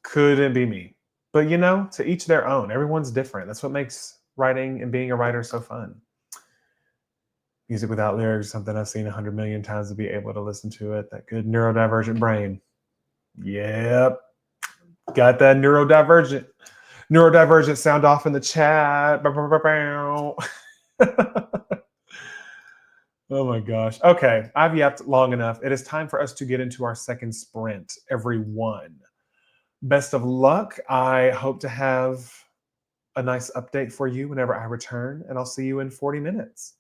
Couldn't be me. But to each their own. Everyone's different. That's what makes writing and being a writer so fun. Music without lyrics is something I've seen 100 million times to be able to listen to it. That good neurodivergent brain. Yep. Got that neurodivergent. Neurodivergent sound off in the chat. Oh my gosh. Okay, I've yapped long enough. It is time for us to get into our second sprint, everyone. Best of luck. I hope to have a nice update for you whenever I return, and I'll see you in 40 minutes.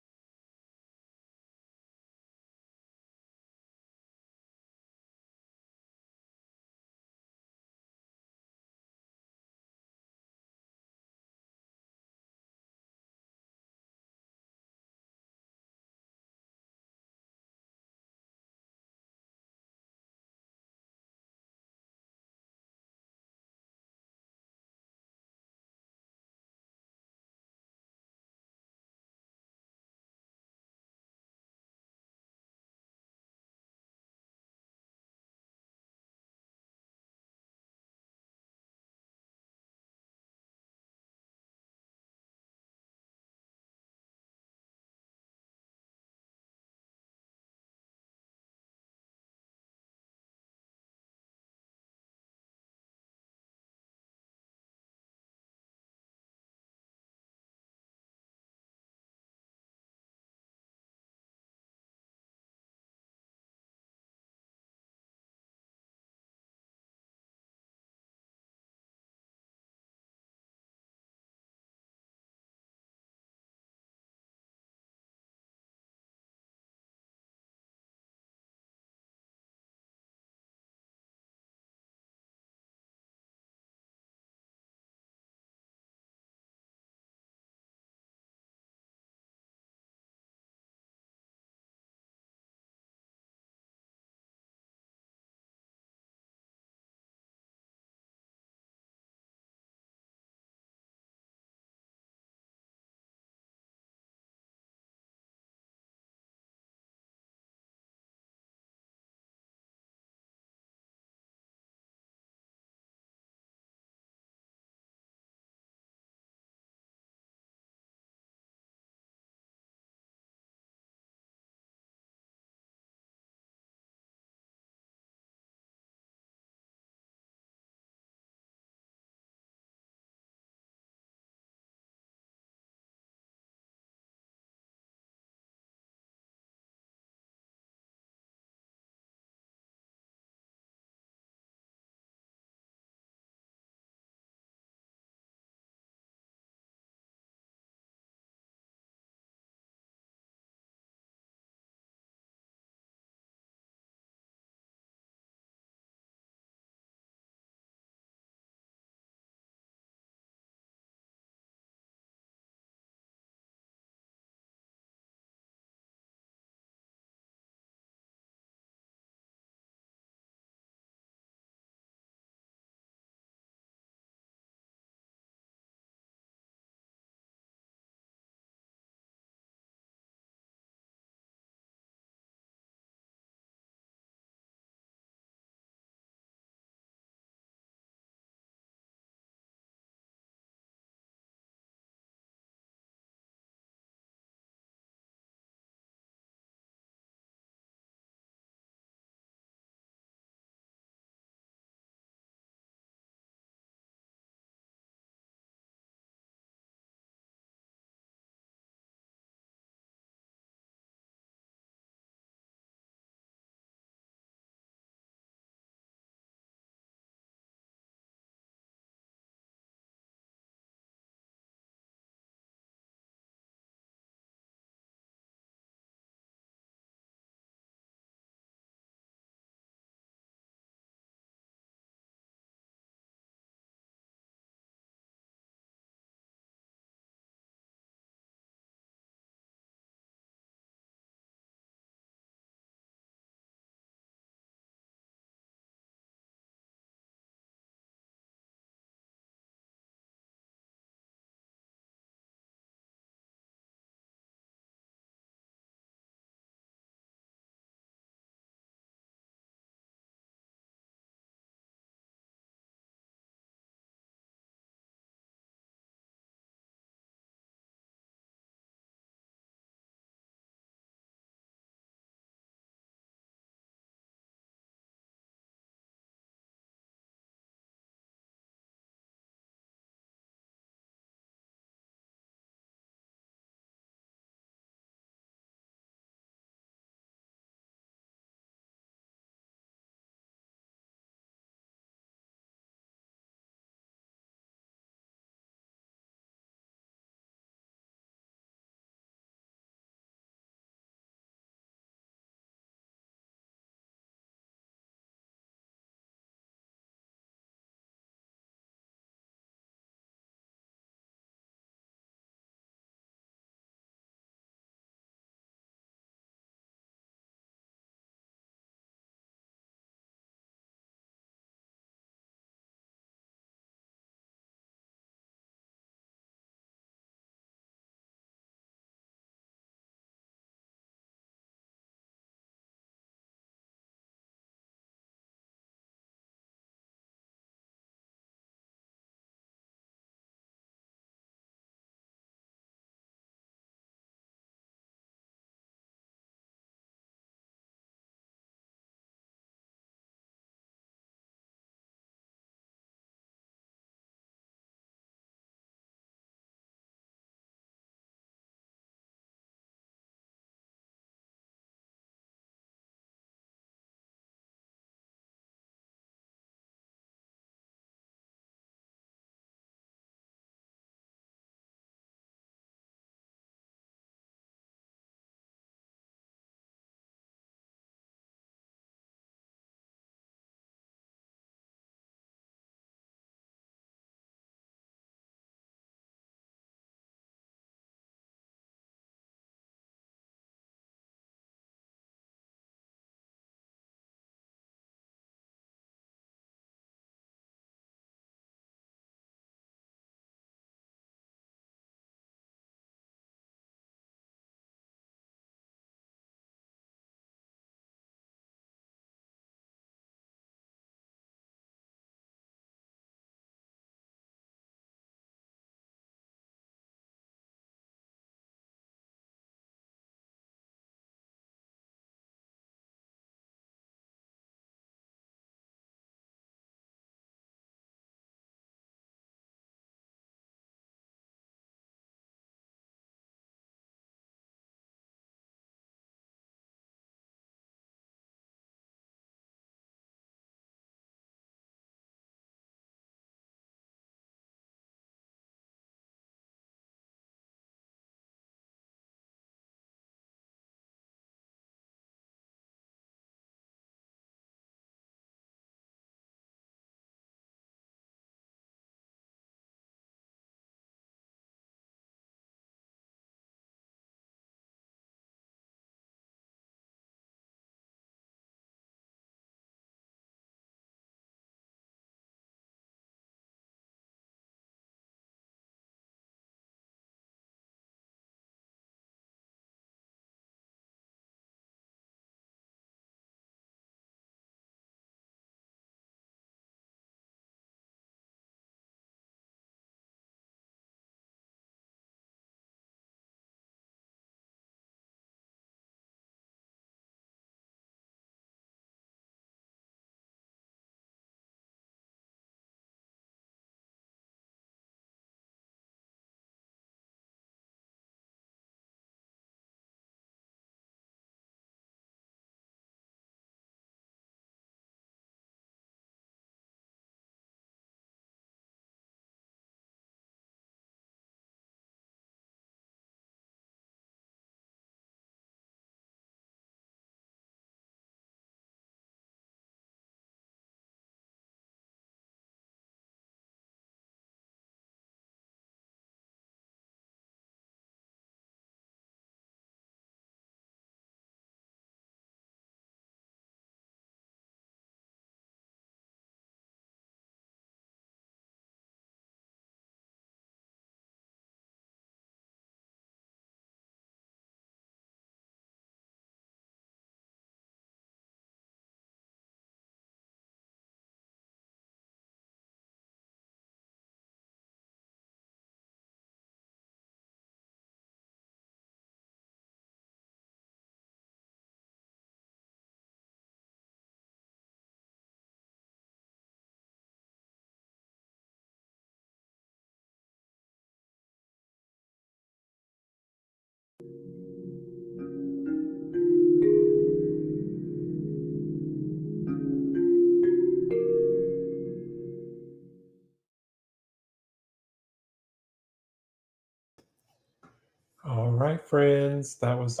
All right, friends, that was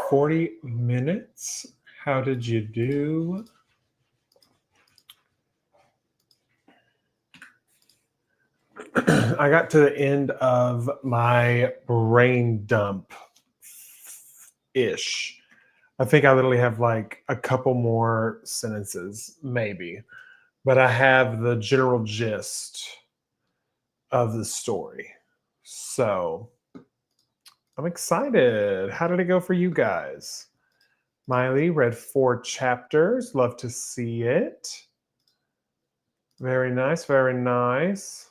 40 minutes. How did you do? I got to the end of my brain dump ish. I think I literally have like a couple more sentences, maybe, but I have the general gist of the story. So I'm excited. How did it go for you guys? Miley read 4 chapters. Love to see it. Very nice. Very nice.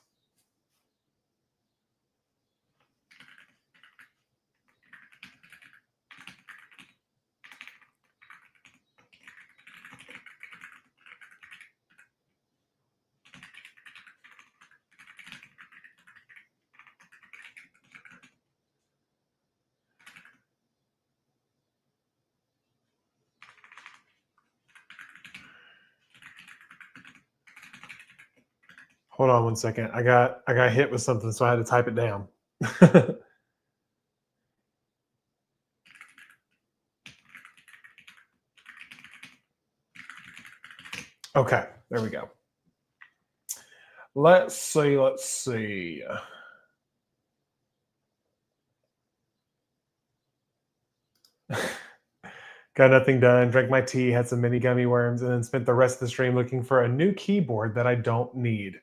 Hold on one second. I got hit with something, so I had to type it down. Okay, there we go. Let's see. Let's see. Got nothing done. Drank my tea, had some mini gummy worms, and then spent the rest of the stream looking for a new keyboard that I don't need.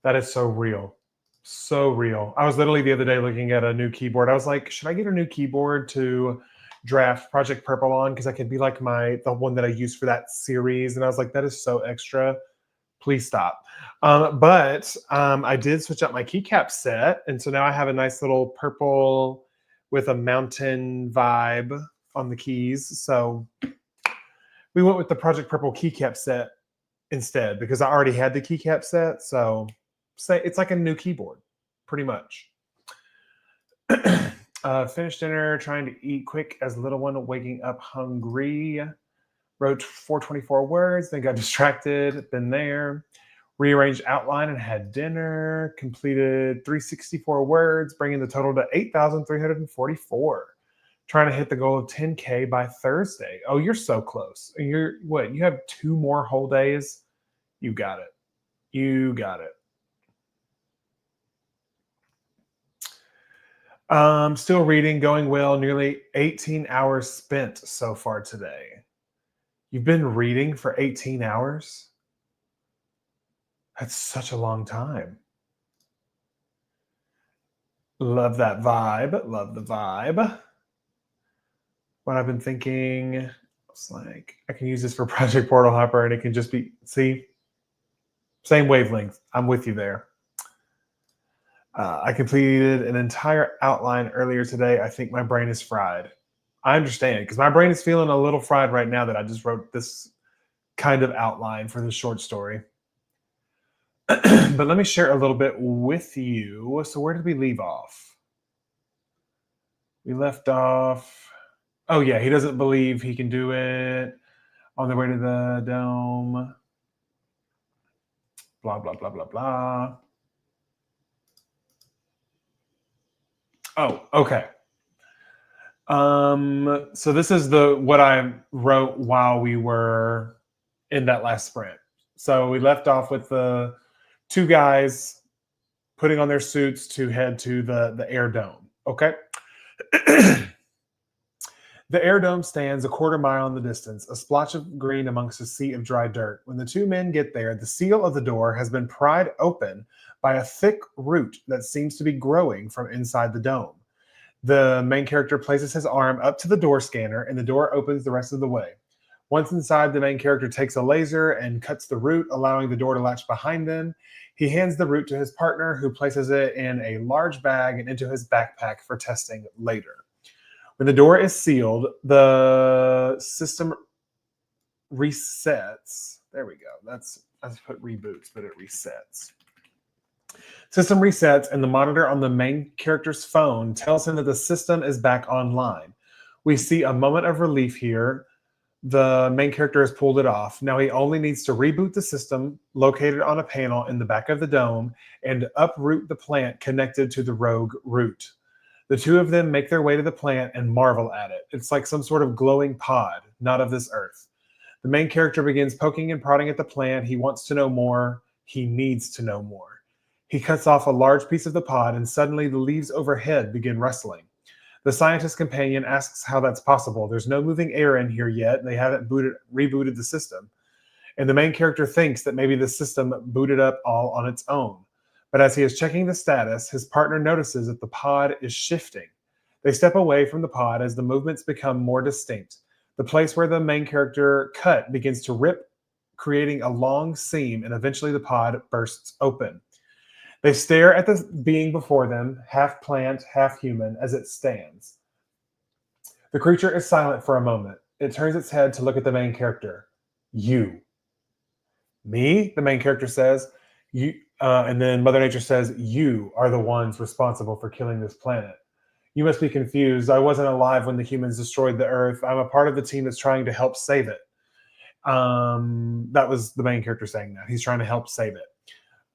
That is so real. So real. I was literally the other day looking at a new keyboard. I was like, should I get a new keyboard to draft Project Purple on? Because I could be like the one that I use for that series. And I was like, that is so extra. Please stop. But I did switch up my keycap set. And so now I have a nice little purple with a mountain vibe on the keys. So we went with the Project Purple keycap set instead because I already had the keycap set. So say it's like a new keyboard, pretty much. Finished dinner, trying to eat quick as little one waking up hungry. Wrote 424 words, then got distracted, been there. Rearranged outline and had dinner. Completed 364 words, bringing the total to 8,344. Trying to hit the goal of 10K by Thursday. Oh, you're so close. You're what? You have 2 more whole days? You got it. You got it. Still reading, going well. Nearly 18 hours spent so far today. You've been reading for 18 hours? That's such a long time. Love that vibe. Love the vibe. What I've been thinking, it's like, I can use this for Project Portal Hopper and it can just be, see, same wavelength. I'm with you there. I completed an entire outline earlier today. I think my brain is fried. I understand because my brain is feeling a little fried right now that I just wrote this kind of outline for this short story. But let me share a little bit with you. So where did we leave off? We left off. Oh yeah, he doesn't believe he can do it. On the way to the dome. Blah blah blah blah blah. Oh, okay. So this is what I wrote while we were in that last sprint. So we left off with the 2 guys putting on their suits to head to the air dome. Okay. The air dome stands a quarter mile in the distance, a splotch of green amongst a sea of dry dirt. When the 2 men get there, the seal of the door has been pried open by a thick root that seems to be growing from inside the dome. The main character places his arm up to the door scanner, and the door opens the rest of the way. Once inside, the main character takes a laser and cuts the root, allowing the door to latch behind them. He hands the root to his partner, who places it in a large bag and into his backpack for testing later. When the door is sealed, the system resets. There we go. I put reboots, but it resets. System resets, and the monitor on the main character's phone tells him that the system is back online. We see a moment of relief here. The main character has pulled it off. Now he only needs to reboot the system located on a panel in the back of the dome and uproot the plant connected to the rogue root. The two of them make their way to the plant and marvel at it. It's like some sort of glowing pod, not of this earth. The main character begins poking and prodding at the plant. He wants to know more. He needs to know more. He cuts off a large piece of the pod, and suddenly the leaves overhead begin rustling. The scientist companion asks how that's possible. There's no moving air in here yet. They haven't rebooted the system. And the main character thinks that maybe the system booted up all on its own. But as he is checking the status, his partner notices that the pod is shifting. They step away from the pod as the movements become more distinct. The place where the main character cut begins to rip, creating a long seam, and eventually the pod bursts open. They stare at the being before them, half plant, half human, as it stands. The creature is silent for a moment. It turns its head to look at the main character. You. Me? The main character says. And then Mother Nature says, you are the ones responsible for killing this planet. You must be confused. I wasn't alive when the humans destroyed the Earth. I'm a part of the team that's trying to help save it. That was the main character saying that. He's trying to help save it.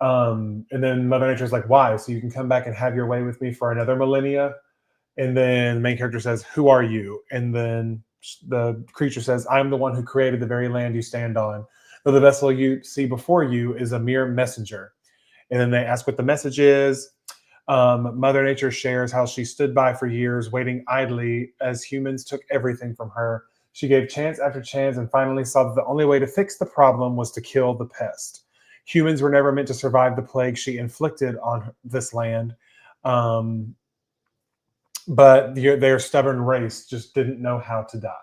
And then Mother Nature's like, why? So you can come back and have your way with me for another millennia? And then the main character says, who are you? And then the creature says, I'm the one who created the very land you stand on. Though the vessel you see before you is a mere messenger. And then they ask what the message is. Mother Nature shares how she stood by for years, waiting idly as humans took everything from her. She gave chance after chance and finally saw that the only way to fix the problem was to kill the pest. Humans were never meant to survive the plague she inflicted on this land. But their stubborn race just didn't know how to die.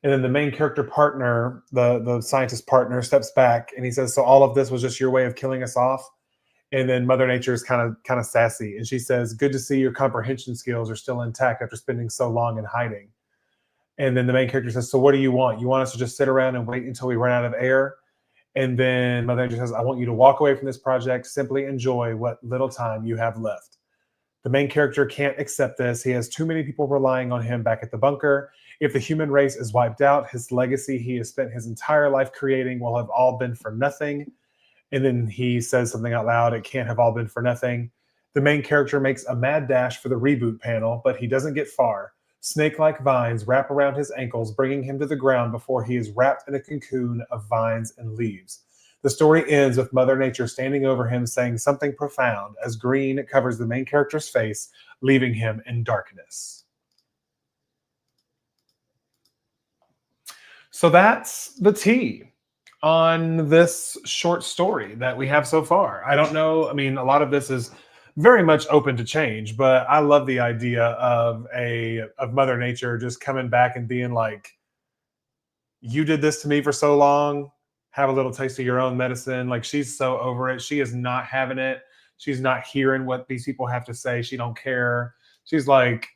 And then the main character partner, the scientist partner, steps back and he says, so all of this was just your way of killing us off? And then Mother Nature is kind of sassy. And she says, good to see your comprehension skills are still intact after spending so long in hiding. And then the main character says, so what do you want? You want us to just sit around and wait until we run out of air? And then Mother Nature says, I want you to walk away from this project. Simply enjoy what little time you have left. The main character can't accept this. He has too many people relying on him back at the bunker. If the human race is wiped out, his legacy he has spent his entire life creating will have all been for nothing. And then he says something out loud, it can't have all been for nothing. The main character makes a mad dash for the reboot panel, but he doesn't get far. Snake-like vines wrap around his ankles, bringing him to the ground before he is wrapped in a cocoon of vines and leaves. The story ends with Mother Nature standing over him saying something profound as green covers the main character's face, leaving him in darkness. So that's the tea on this short story that we have so far. I don't know. I mean, a lot of this is very much open to change, but I love the idea of Mother Nature just coming back and being like, you did this to me for so long. Have a little taste of your own medicine. Like, she's so over it. She is not having it. She's not hearing what these people have to say. She don't care. She's like,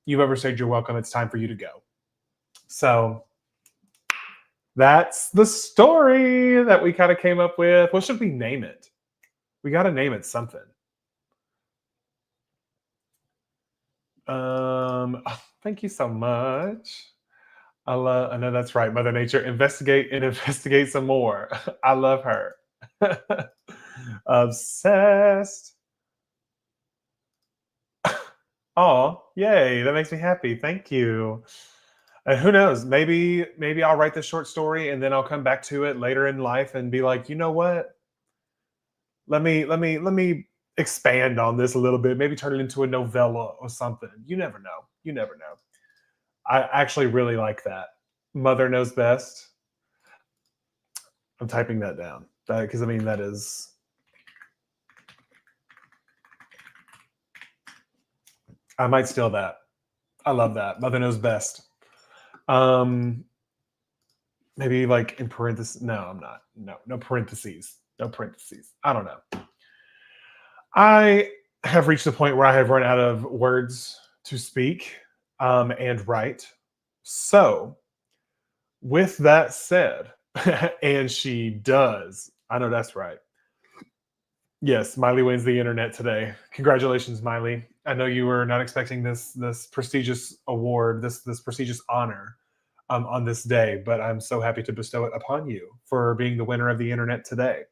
you've overstayed your welcome. It's time for you to go. So that's the story that we kind of came up with. What should we name it? We got to name it something. Thank you so much. I know that's right. Mother Nature, investigate and investigate some more. I love her. Obsessed. Oh, yay. That makes me happy. Thank you. And who knows? Maybe I'll write this short story and then I'll come back to it later in life and be like, you know what? Let me expand on this a little bit. Maybe turn it into a novella or something. You never know. You never know. I actually really like that. Mother knows best. I'm typing that down because I mean that is. I might steal that. I love that. Mother knows best. Maybe like in parentheses. No, I'm not. No parentheses. No parentheses. I don't know. I have reached the point where I have run out of words to speak and write. So, with that said, and she does. I know that's right. Yes, Miley wins the internet today. Congratulations, Miley. I know you were not expecting this prestigious award, this prestigious honor on this day, but I'm so happy to bestow it upon you for being the winner of the internet today.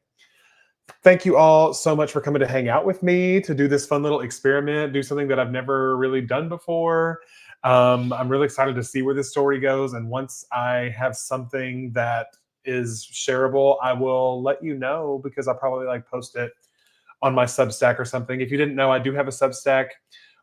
Thank you all so much for coming to hang out with me to do this fun little experiment, do something that I've never really done before. I'm really excited to see where this story goes. And once I have something that is shareable, I will let you know because I'll probably like post it on my Substack or something. If you didn't know, I do have a Substack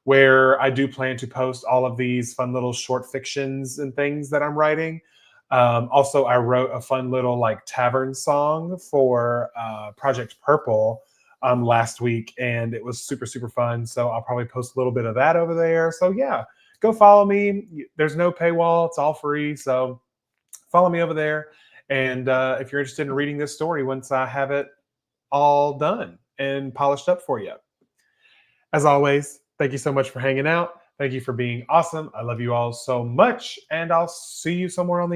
where I do plan to post all of these fun little short fictions and things that I'm writing. Also, I wrote a fun little like tavern song for Project Purple last week, and it was super super fun. So I'll probably post a little bit of that over there. So yeah, go follow me. There's no paywall; it's all free. So follow me over there. And if you're interested in reading this story once I have it all done and polished up for you. As always, thank you so much for hanging out. Thank you for being awesome. I love you all so much, and I'll see you somewhere on the